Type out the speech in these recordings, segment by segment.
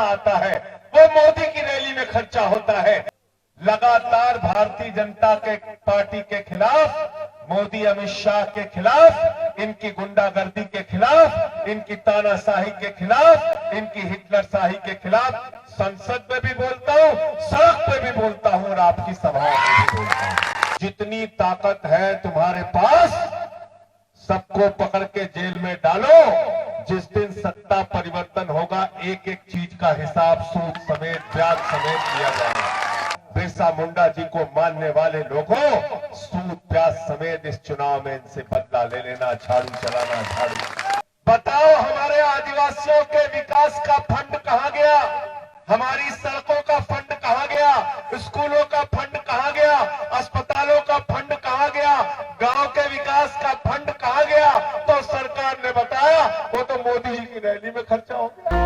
आता है वो मोदी की रैली में खर्चा होता है। लगातार भारतीय जनता पार्टी के खिलाफ, मोदी अमित शाह के खिलाफ, इनकी गुंडागर्दी के खिलाफ, इनकी तानाशाही के खिलाफ, इनकी हिटलरशाही के खिलाफ संसद में भी बोलता हूं, सड़क पे भी बोलता हूं और आपकी सभाओं में भी बोलता हूं। जितनी ताकत है तुम्हारे पास, सबको पकड़ के जेल में डालो। जिस दिन सत्ता परिवर्तन होगा, एक एक चीज का हिसाब सूद समेत, ब्याज समेत लिया जाएगा। बिरसा मुंडा जी को मानने वाले लोगों, सूद ब्याज समेत इस चुनाव में इनसे बदला ले लेना, झाड़ू चलाना, झाड़ू। बताओ हमारे आदिवासियों के विकास का फंड कहां गया? हमारी सड़कों का फंड कहां गया? स्कूलों का फंड कहां गया? अस्पतालों का फंड कहां गया? गांव के विकास का फंड कहां गया? तो सरकार ने बताया वो तो मोदी जी की रैली में खर्चा हो गया।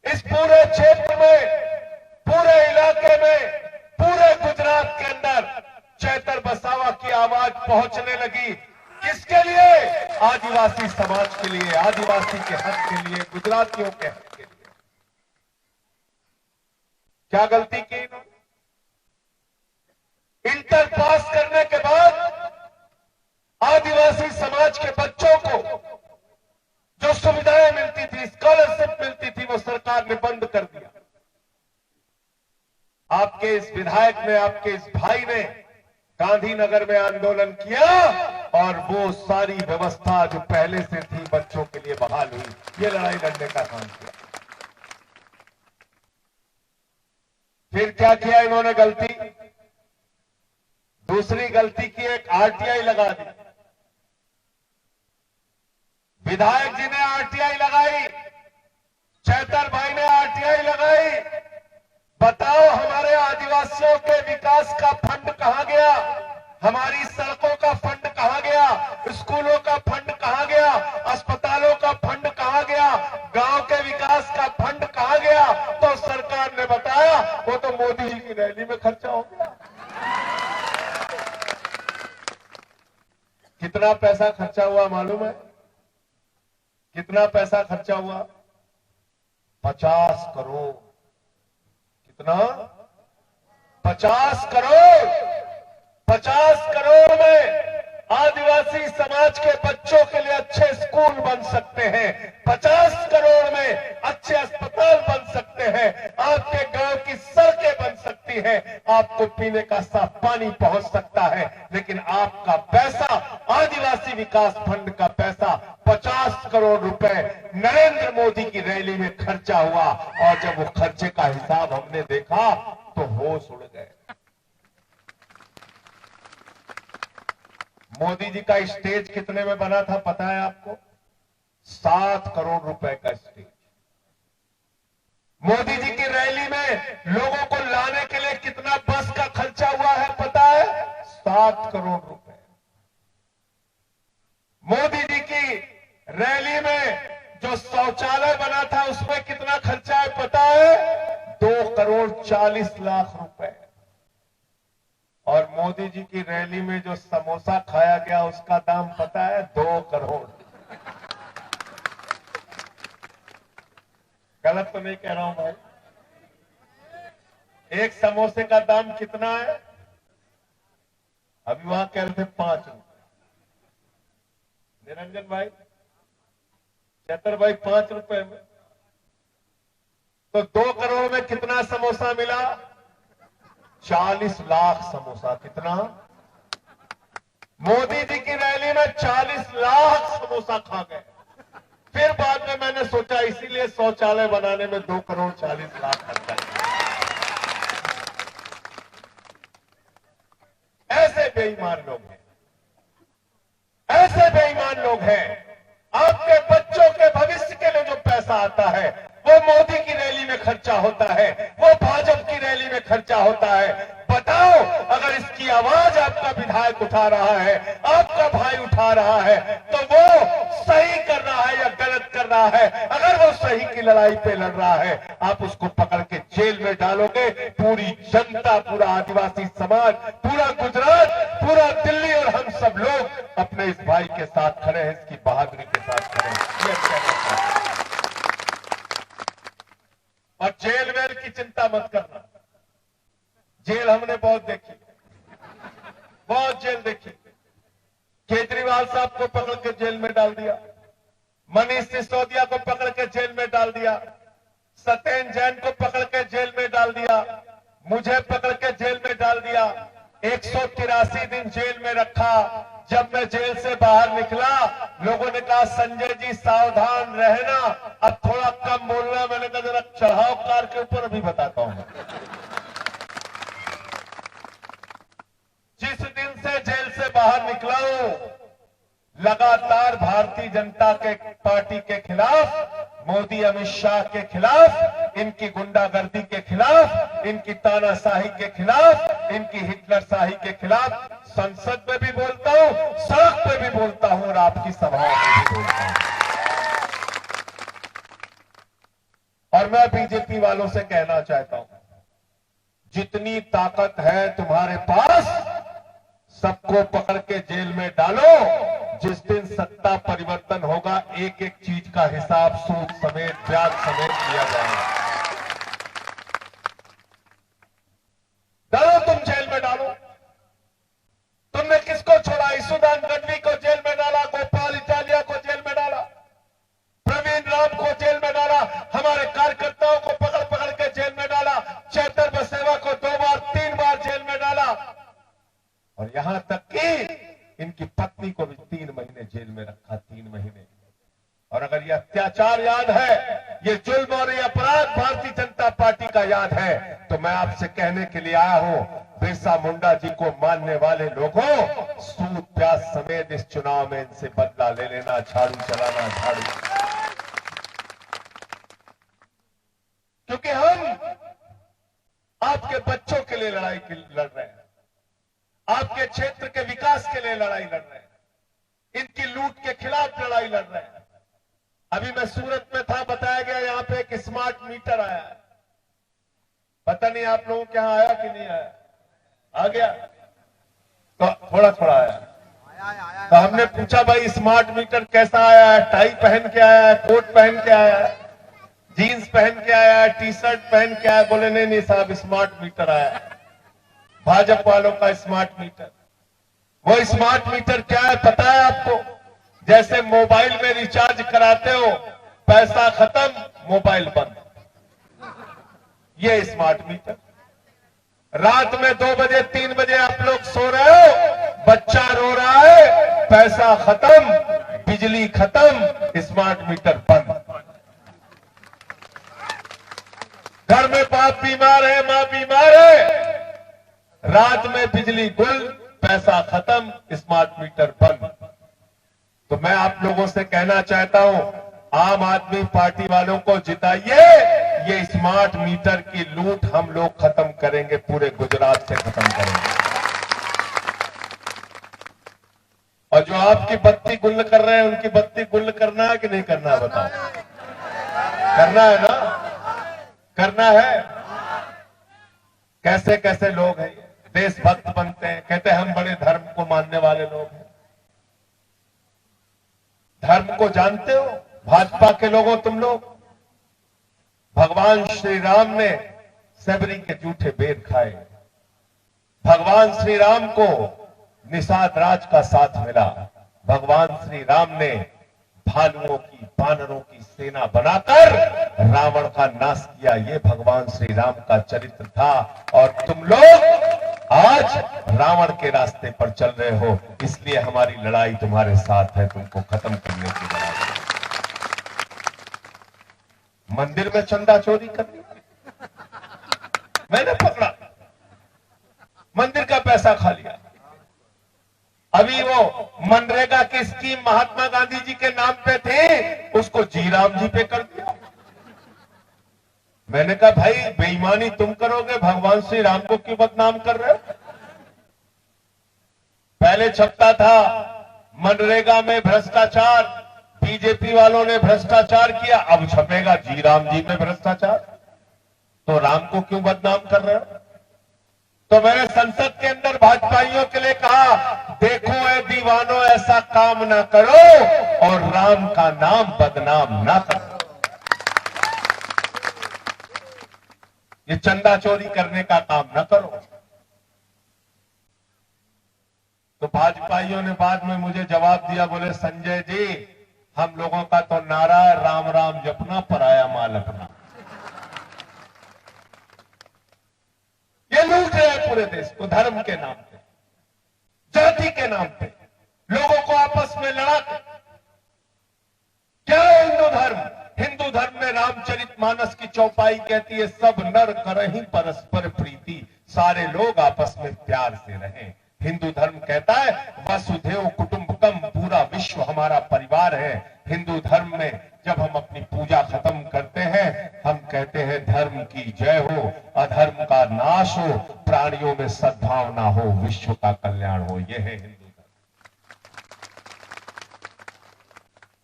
इस पूरे क्षेत्र में, पूरे इलाके में, पूरे गुजरात के अंदर चैतर बसावा की आवाज पहुंचने लगी। किसके लिए? आदिवासी समाज के लिए, आदिवासी के हक के लिए, गुजरातियों के हक के लिए। क्या गलती की इन्होंने? इंटर पास करने के बाद आदिवासी समाज के बच्चों को जो सुविधाएं मिलती थी, स्कॉलरशिप मिलती थी, वो सरकार ने बंद कर दिया। आपके इस विधायक ने, आपके इस भाई ने गांधीनगर में आंदोलन किया और वो सारी व्यवस्था जो पहले से थी बच्चों के लिए बहाल हुई। ये लड़ाई लड़ने का काम किया। फिर क्या किया इन्होंने गलती? दूसरी गलती की, एक आरटीआई लगा दी। विधायक जी ने आरटीआई लगाई, चैतर भाई ने आरटीआई लगाई। बताओ हमारे आदिवासियों के विकास का फंड कहां गया? हमारी सड़कों का फंड कहां गया? स्कूलों का फंड कहां गया? अस्पतालों का फंड कहां गया? गांव के विकास का फंड कहां गया? तो सरकार ने बताया वो तो मोदी जी की रैली में खर्चा हो गया। कितना पैसा खर्चा हुआ मालूम है? कितना पैसा खर्चा हुआ? 50 करोड़। कितना? 50 करोड़। 50 करोड़ में आदिवासी समाज के बच्चों के लिए अच्छे स्कूल बन सकते हैं। 50 करोड़ में अच्छे अस्पताल बन सकते हैं। आपके गांव की सड़कें बन सकती हैं। आपको पीने का साफ पानी पहुंच सकता है। लेकिन आपका पैसा, आदिवासी विकास फंड का पैसा 50 करोड़ रुपए नरेंद्र मोदी की रैली में खर्चा हुआ। और जब वो खर्चे का हिसाब हमने देखा तो होश उड़ गए। मोदी जी का स्टेज कितने में बना था पता है आपको? 7 करोड़ रुपए का स्टेज। मोदी जी की रैली में लोगों को लाने के लिए कितना बस का खर्चा हुआ है पता है? 7 करोड़ रुपए। मोदी जी की रैली में जो शौचालय बना था उसमें कितना खर्चा है पता है? 2 करोड़ 40 लाख रुपए। और मोदी जी की रैली में जो समोसा खाया गया उसका दाम पता है? 2 करोड़। गलत तो नहीं कह रहा हूं भाई? एक समोसे का दाम कितना है? अभी वहां कह रहे थे 5 रुपए। निरंजन भाई, चैतर भाई, 5 रुपए में तो 2 करोड़ में कितना समोसा मिला? 40 लाख समोसा। कितना? मोदी जी की रैली में 40 लाख समोसा खा गए। फिर बाद में मैंने सोचा इसीलिए शौचालय बनाने में 2 करोड़ 40 लाख खर्चा किया। ऐसे बेईमान लोग हैं, ऐसे बेईमान लोग हैं। आपके बच्चों के भविष्य के लिए जो पैसा आता है वो मोदी की रैली में खर्चा होता है, वो भाजपा की रैली में खर्चा होता है। बताओ, अगर इसकी आवाज आपका विधायक उठा रहा है, आपका भाई उठा रहा है, तो वो सही कर रहा है या गलत कर रहा है? अगर वो सही की लड़ाई पे लड़ रहा है, आप उसको पकड़ के जेल में डालोगे। पूरी जनता, पूरा आदिवासी समाज, पूरा गुजरात, पूरा दिल्ली और हम सब लोग अपने इस भाई के साथ खड़े हैं, इसकी बहादुरी के साथ खड़े हैं। जेल हमने बहुत देखी, बहुत जेल देखी। केजरीवाल साहब को पकड़ के जेल में डाल दिया, मनीष सिसोदिया को पकड़ के जेल में डाल दिया, सत्येंद्र जैन को पकड़ के जेल में डाल दिया, मुझे पकड़ के जेल में डाल दिया। 183 दिन जेल में रखा। जब मैं जेल से बाहर निकला, लोगों ने कहा संजय जी सावधान रहना, अब थोड़ा कम बोलना। मैंने कहा जरा चढ़ाओ कार के ऊपर, अभी बताता हूं। जिस दिन से जेल से बाहर निकला हूं, लगातार भारतीय जनता के पार्टी के खिलाफ, मोदी अमित शाह के खिलाफ, इनकी गुंडागर्दी के खिलाफ, इनकी तानाशाही के खिलाफ, इनकी हिटलरशाही के खिलाफ संसद में भी बोलता हूं, सड़क पे भी बोलता हूं और आपकी सभाओं में भी बोलता हूं। और मैं बीजेपी वालों से कहना चाहता हूं, जितनी ताकत है तुम्हारे पास, सबको पकड़ के जेल में डालो। जिस दिन सत्ता परिवर्तन होगा, एक एक चीज का हिसाब सूद समेत, ब्याज समेत लिया जाएगा। डालो, तुम जेल में डालो। तुमने किसको छोड़ा? ईसुदान गढ़वी को जेल में डाला, गोपाल इटालिया को जेल में डाला, प्रवीण राम को जेल में डाला, हमारे कार्यकर्ताओं को पकड़ पकड़ के जेल में डाला, चैतर बसेवा को 2 बार 3 बार जेल में डाला, और यहां तक कि इनकी पत्नी को भी 3 महीने जेल में रखा, 3 महीने। और अगर ये अत्याचार याद है, ये जुल्म और ये अपराध भारतीय जनता पार्टी का याद है, तो मैं आपसे कहने के लिए आया हूं, बिरसा मुंडा जी को मानने वाले लोगों, सूद प्याज समेत इस चुनाव में इनसे बदला ले लेना, झाड़ू चलाना, झाड़ू। क्योंकि हम आपके बच्चों के लिए लड़ाई लड़ रहे हैं, आपके क्षेत्र के विकास के लिए लड़ाई लड़ रहे हैं, इनकी लूट के खिलाफ लड़ाई लड़ रहे हैं। अभी मैं सूरत में था, बताया गया यहां पे एक स्मार्ट मीटर आया है। पता नहीं आप लोगों के यहां आया कि नहीं आया? आ गया तो थोड़ा थोड़ा आया। तो हमने पूछा भाई स्मार्ट मीटर कैसा आया है? टाई पहन के आया है, कोट पहन के आया है, जीन्स पहन के आया है, टी शर्ट पहन के आया है? बोले नहीं नहीं साहब, स्मार्ट मीटर आया है, भाजपा वालों का स्मार्ट मीटर। वो स्मार्ट मीटर क्या है पता है आपको? जैसे मोबाइल में रिचार्ज कराते हो, पैसा खत्म, मोबाइल बंद। ये स्मार्ट मीटर। रात में 2 बजे 3 बजे आप लोग सो रहे हो, बच्चा रो रहा है, पैसा खत्म, बिजली खत्म, स्मार्ट मीटर बंद। घर में बाप बीमार है, मां बीमार है, रात में बिजली गुल, पैसा खत्म, स्मार्ट मीटर बंद। तो मैं आप लोगों से कहना चाहता हूं, आम आदमी पार्टी वालों को जिताइए। ये स्मार्ट मीटर की लूट हम लोग खत्म करेंगे, पूरे गुजरात से खत्म करेंगे। और जो आपकी बत्ती गुल कर रहे हैं, उनकी बत्ती गुल करना है कि नहीं करना है? बताओ, करना है ना? करना है। कैसे कैसे लोग हैं, देशभक्त बनते हैं, कहते हैं हम बड़े धर्म को मानने वाले लोग हैं। धर्म को जानते हो भाजपा के लोगों? तुम लोग, भगवान श्री राम ने सबरी के जूठे बेर खाए, भगवान श्री राम को निषाद राज का साथ मिला, भगवान श्री राम ने भालुओं की, बानरों की सेना बनाकर रावण का नाश किया। ये भगवान श्री राम का चरित्र था। और तुम लोग आज रावण के रास्ते पर चल रहे हो, इसलिए हमारी लड़ाई तुम्हारे साथ है, तुमको खत्म करने की लड़ाई है। मंदिर में चंदा चोरी करनी, मैंने पकड़ा, मंदिर का पैसा खा लिया। अभी वो मनरेगा की स्कीम महात्मा गांधी जी के नाम पे थे, उसको जी राम जी पे कर दिया। मैंने कहा भाई बेईमानी तुम करोगे, भगवान श्री राम को क्यों बदनाम कर रहे हो? पहले छपता था मनरेगा में भ्रष्टाचार, बीजेपी वालों ने भ्रष्टाचार किया, अब छपेगा जी राम जी में भ्रष्टाचार। तो राम को क्यों बदनाम कर रहे हो? तो मैंने संसद के अंदर भाजपाइयों के लिए कहा, देखो ए दीवानों, ऐसा काम ना करो और राम का नाम बदनाम ना करो। ये चंदा चोरी करने का काम ना करो। भाइयों ने बाद में मुझे जवाब दिया, बोले संजय जी हम लोगों का तो नारा है राम राम जपना पराया माल अपना। ये लूट रहे हैं पूरे देश को धर्म के नाम पे, जाति के नाम पे, लोगों को आपस में लड़ा। क्या है हिंदू धर्म? हिंदू धर्म में रामचरितमानस की चौपाई कहती है सब नर करहीं परस्पर प्रीति, सारे लोग आपस में प्यार से रहें। हिंदू धर्म कहता है वसुधैव कुटुंबकम, पूरा विश्व हमारा परिवार है। हिंदू धर्म में जब हम अपनी पूजा खत्म करते हैं हम कहते हैं धर्म की जय हो, अधर्म का नाश हो, प्राणियों में सद्भावना हो, विश्व का कल्याण हो। यह है हिंदू धर्म।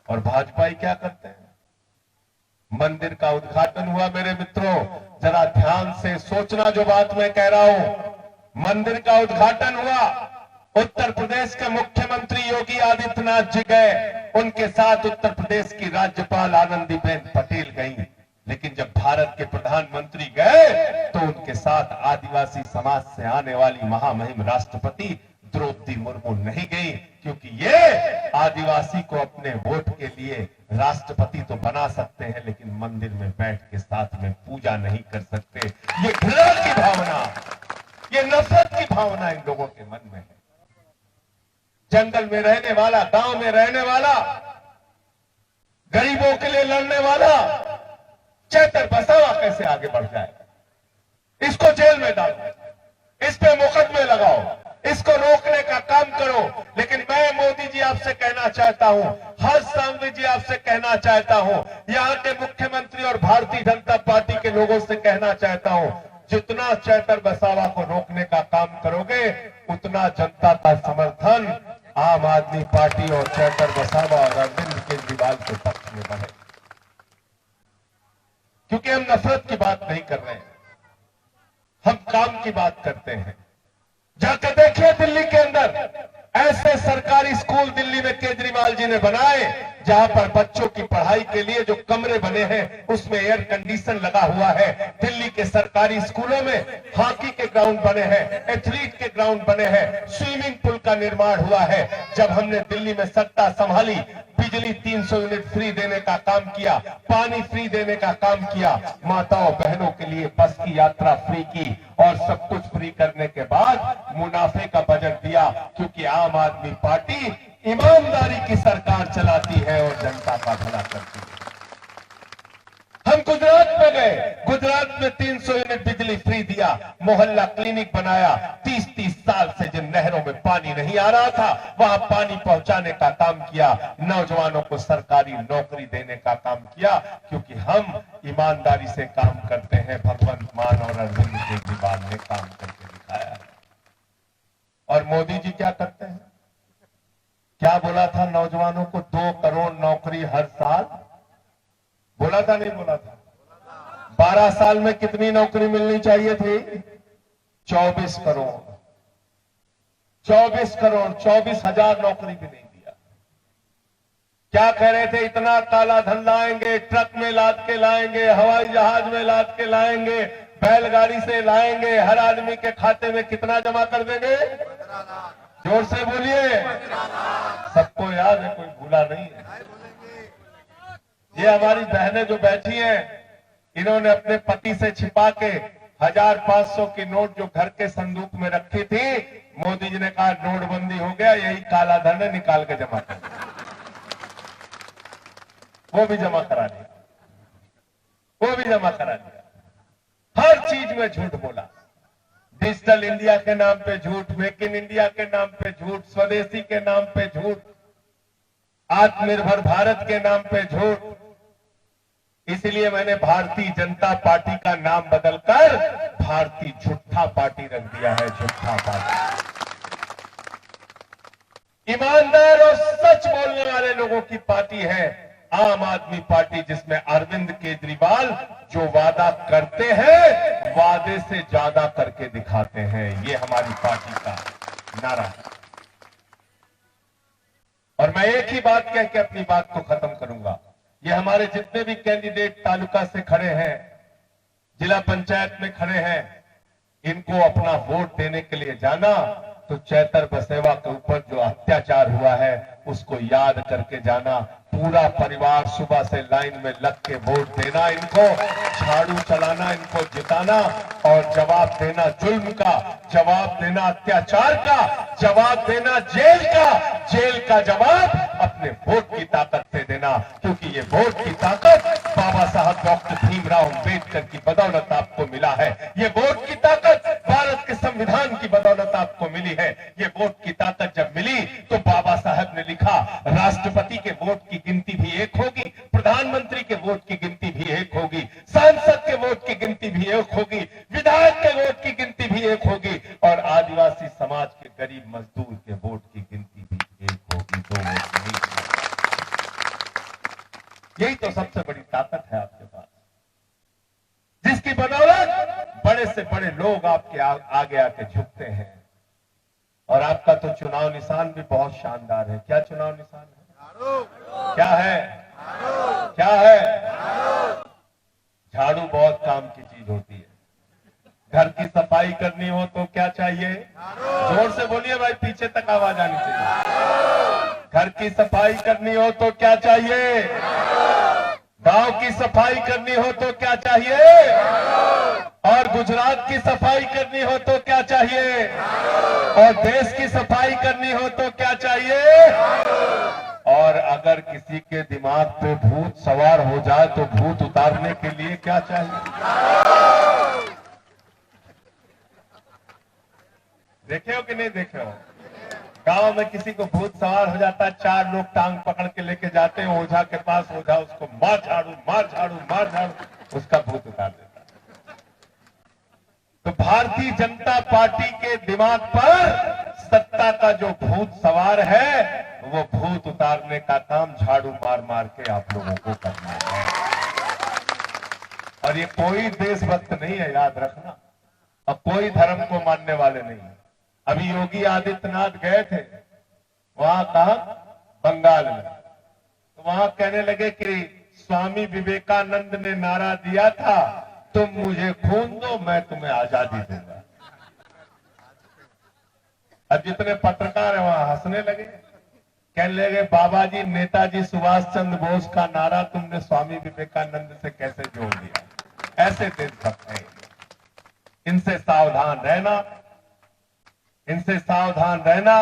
और भाजपा क्या करते हैं? मंदिर का उद्घाटन हुआ मेरे मित्रों, जरा ध्यान से सोचना जो बात मैं कह रहा हूं। मंदिर का उद्घाटन हुआ, उत्तर प्रदेश के मुख्यमंत्री योगी आदित्यनाथ जी गए, उनके साथ उत्तर प्रदेश की राज्यपाल आनंदीबेन पटेल गई। लेकिन जब भारत के प्रधानमंत्री गए तो उनके साथ आदिवासी समाज से आने वाली महामहिम राष्ट्रपति द्रौपदी मुर्मू नहीं गई, क्योंकि ये आदिवासी को अपने वोट के लिए राष्ट्रपति तो बना सकते हैं लेकिन मंदिर में बैठ के साथ में पूजा नहीं कर सकते। ये घृणा की भावना, ये नफरत की भावना इन लोगों के मन में है। जंगल में रहने वाला, गांव में रहने वाला, गरीबों के लिए लड़ने वाला चेतर बसावा कैसे आगे बढ़ जाए? इसको जेल में डालो, इस पे मुकदमे लगाओ, इसको रोकने का काम करो। लेकिन मैं मोदी जी आपसे कहना चाहता हूं, हर्ष सांघवी जी आपसे कहना चाहता हूं, यहां के मुख्यमंत्री और भारतीय जनता पार्टी के लोगों से कहना चाहता हूं, जितना चेतर बसावा को रोकने का काम करोगे उतना जनता का समर्थन आम आदमी पार्टी और चेतर बसावा और अरविंद केजरीवाल के पक्ष में बढ़े। क्योंकि हम नफरत की बात नहीं कर रहे हैं, हम काम की बात करते हैं। जाकर देखिए दिल्ली के अंदर ऐसे सरकारी स्कूल दिल्ली में केजरीवाल जी ने बनाए जहां पर बच्चों की पढ़ाई के लिए जो कमरे बने हैं उसमें एयर कंडीशन लगा हुआ है। दिल्ली के सरकारी स्कूलों में हॉकी के ग्राउंड बने हैं, एथलीट के ग्राउंड बने हैं, स्विमिंग पूल का निर्माण हुआ है। जब हमने दिल्ली में सत्ता संभाली, बिजली 300 यूनिट फ्री देने का काम किया, पानी फ्री देने का काम किया, माताओं बहनों के लिए बस की यात्रा फ्री की और सब कुछ फ्री करने के बाद मुनाफे का बजट दिया, क्योंकि आम आदमी पार्टी ईमानदारी की सरकार चलाती है और जनता का भला करती है। हम गुजरात में गए, गुजरात में 300 यूनिट बिजली फ्री दिया, मोहल्ला क्लिनिक बनाया। 30-30 साल से जिन नहरों में पानी नहीं आ रहा था वहां पानी पहुंचाने का काम किया, नौजवानों को सरकारी नौकरी देने का काम किया, क्योंकि हम ईमानदारी से काम करते हैं। भगवंत मान और अरविंद केजरीवाल ने काम करके दिखाया है। और मोदी जी क्या करते हैं? क्या बोला था नौजवानों को? 2 करोड़ नौकरी हर साल बोला था, नहीं बोला था? 12 साल में कितनी नौकरी मिलनी चाहिए थी? 24 करोड़। 24 करोड़, 24,000 नौकरी भी नहीं दिया। क्या कह रहे थे? इतना काला धन लाएंगे, ट्रक में लाद के लाएंगे, हवाई जहाज में लाद के लाएंगे, बैलगाड़ी से लाएंगे, हर आदमी के खाते में कितना जमा कर देंगे? जोर से बोलिए, सबको याद है, कोई भूला नहीं है। ये हमारी बहनें जो बैठी हैं, इन्होंने अपने पति से छिपा के 1500 की नोट जो घर के संदूक में रखी थी, मोदी जी ने कहा नोटबंदी हो गया, यही काला धन है, निकाल के जमा कर, वो भी जमा करा दिया, वो भी जमा करा दिया। हर चीज में झूठ बोला। डिजिटल इंडिया के नाम पे झूठ, मेक इन इंडिया के नाम पे झूठ, स्वदेशी के नाम पे झूठ, आत्मनिर्भर भारत के नाम पे झूठ। इसलिए मैंने भारतीय जनता पार्टी का नाम बदलकर भारतीय झूठा पार्टी रख दिया है। झूठा पार्टी, ईमानदार और सच बोलने वाले लोगों की पार्टी है आम आदमी पार्टी, जिसमें अरविंद केजरीवाल जो वादा करते हैं वादे से ज्यादा करके दिखाते हैं। ये हमारी पार्टी का नारा है। और मैं एक ही बात कह के अपनी बात को खत्म करूंगा। ये हमारे जितने भी कैंडिडेट तालुका से खड़े हैं, जिला पंचायत में खड़े हैं, इनको अपना वोट देने के लिए जाना तो चैतर बसेवा के ऊपर जो अत्याचार हुआ है उसको याद करके जाना। पूरा परिवार सुबह से लाइन में लग के वोट देना, इनको झाड़ू चलाना, इनको जिताना और जवाब देना जुल्म का, जवाब देना अत्याचार का, जवाब देना जेल का जवाब अपने वोट की ताकत से देना। क्योंकि ये वोट की ताकत बाबा साहब डॉक्टर भीमराव अंबेडकर की बदौलत आपको मिला है। ये वोट की ताकत भारत के संविधान की बदौलत आपको मिली है। ये वोट की ताकत जब मिली तो बाबा साहब ने लिखा राष्ट्रपति के वोट की गिनती भी एक होगी, प्रधानमंत्री के वोट की गिनती भी एक होगी, सांसद के वोट की गिनती भी एक होगी, विधायक के वोट की गिनती भी एक होगी और आदिवासी समाज के गरीब मजदूर के वोट की गिनती भी एक होगी, दो वोट नहीं। यही तो सबसे बड़ी ताकत है आपके पास, जिसकी बदौलत बड़े से बड़े लोग आपके आगे आके झुकते हैं। और आपका तो चुनाव निशान भी बहुत शानदार है। क्या चुनाव निशान है? क्या है? क्या है? झाड़ू बहुत काम की चीज होती है। घर की सफाई करनी हो तो क्या चाहिए? जोर से बोलिए भाई, पीछे तक आवाज आनी चाहिए। घर की सफाई करनी हो तो क्या चाहिए? गांव की सफाई करनी हो तो क्या चाहिए? और गुजरात की सफाई करनी हो तो क्या चाहिए? और देश की सफाई करनी हो तो क्या चाहिए? और अगर किसी के दिमाग पे भूत सवार हो जाए तो भूत उतारने के लिए क्या चाहिए? देखे हो कि नहीं देखे हो? गांव में किसी को भूत सवार हो जाता है, 4 लोग टांग पकड़ के लेके जाते हैं ओझा के पास। ओझा उसको मार झाड़ू मार झाड़ू मार झाड़ू, उसका भूत उतार देता है। तो भारतीय जनता पार्टी के दिमाग पर सत्ता का जो भूत सवार है वो भूत उतारने का काम झाड़ू मार मार के आप लोगों को करना है। और ये कोई देशभक्त नहीं है, याद रखना, और कोई धर्म को मानने वाले नहीं है। अभी योगी आदित्यनाथ गए थे वहां, कहा? बंगाल में। तो वहां कहने लगे कि स्वामी विवेकानंद ने नारा दिया था, तुम मुझे खून दो मैं तुम्हें आजादी दूंगा। अब जितने पत्रकार हैं वहां हंसने लगे, कहने लगे बाबा जी, नेताजी सुभाष चंद्र बोस का नारा तुमने स्वामी विवेकानंद से कैसे जोड़ दिया? ऐसे देशभक्त हैं। इनसे सावधान रहना, इनसे सावधान रहना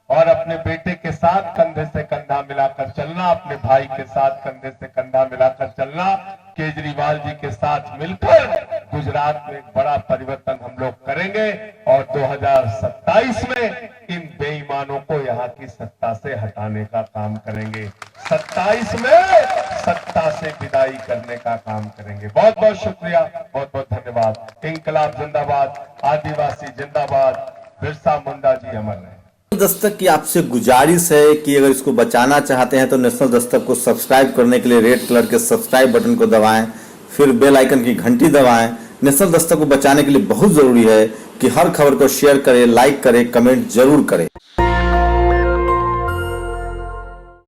और अपने बेटे के साथ कंधे से कंधा मिलाकर चलना, अपने भाई के साथ कंधे से कंधा मिलाकर चलना। केजरीवाल जी के साथ मिलकर गुजरात में एक बड़ा परिवर्तन हम लोग करेंगे और 2027 में इन बेईमानों को यहाँ की सत्ता से हटाने का काम करेंगे। 27 में सत्ता से विदाई करने का काम करेंगे। बहुत बहुत शुक्रिया, बहुत बहुत धन्यवाद। इंकलाब जिंदाबाद, आदिवासी जिंदाबाद, बिरसा मुंडा जी अमर रहे। दस्तक की आपसे गुजारिश है कि अगर इसको बचाना चाहते हैं तो नेशनल दस्तक को सब्सक्राइब करने के लिए रेड कलर के सब्सक्राइब बटन को दबाएं, फिर बेल आइकन की घंटी दबाएं। नेशनल दस्तक को बचाने के लिए बहुत जरूरी है कि हर खबर को शेयर करें, लाइक करें, कमेंट जरूर करें।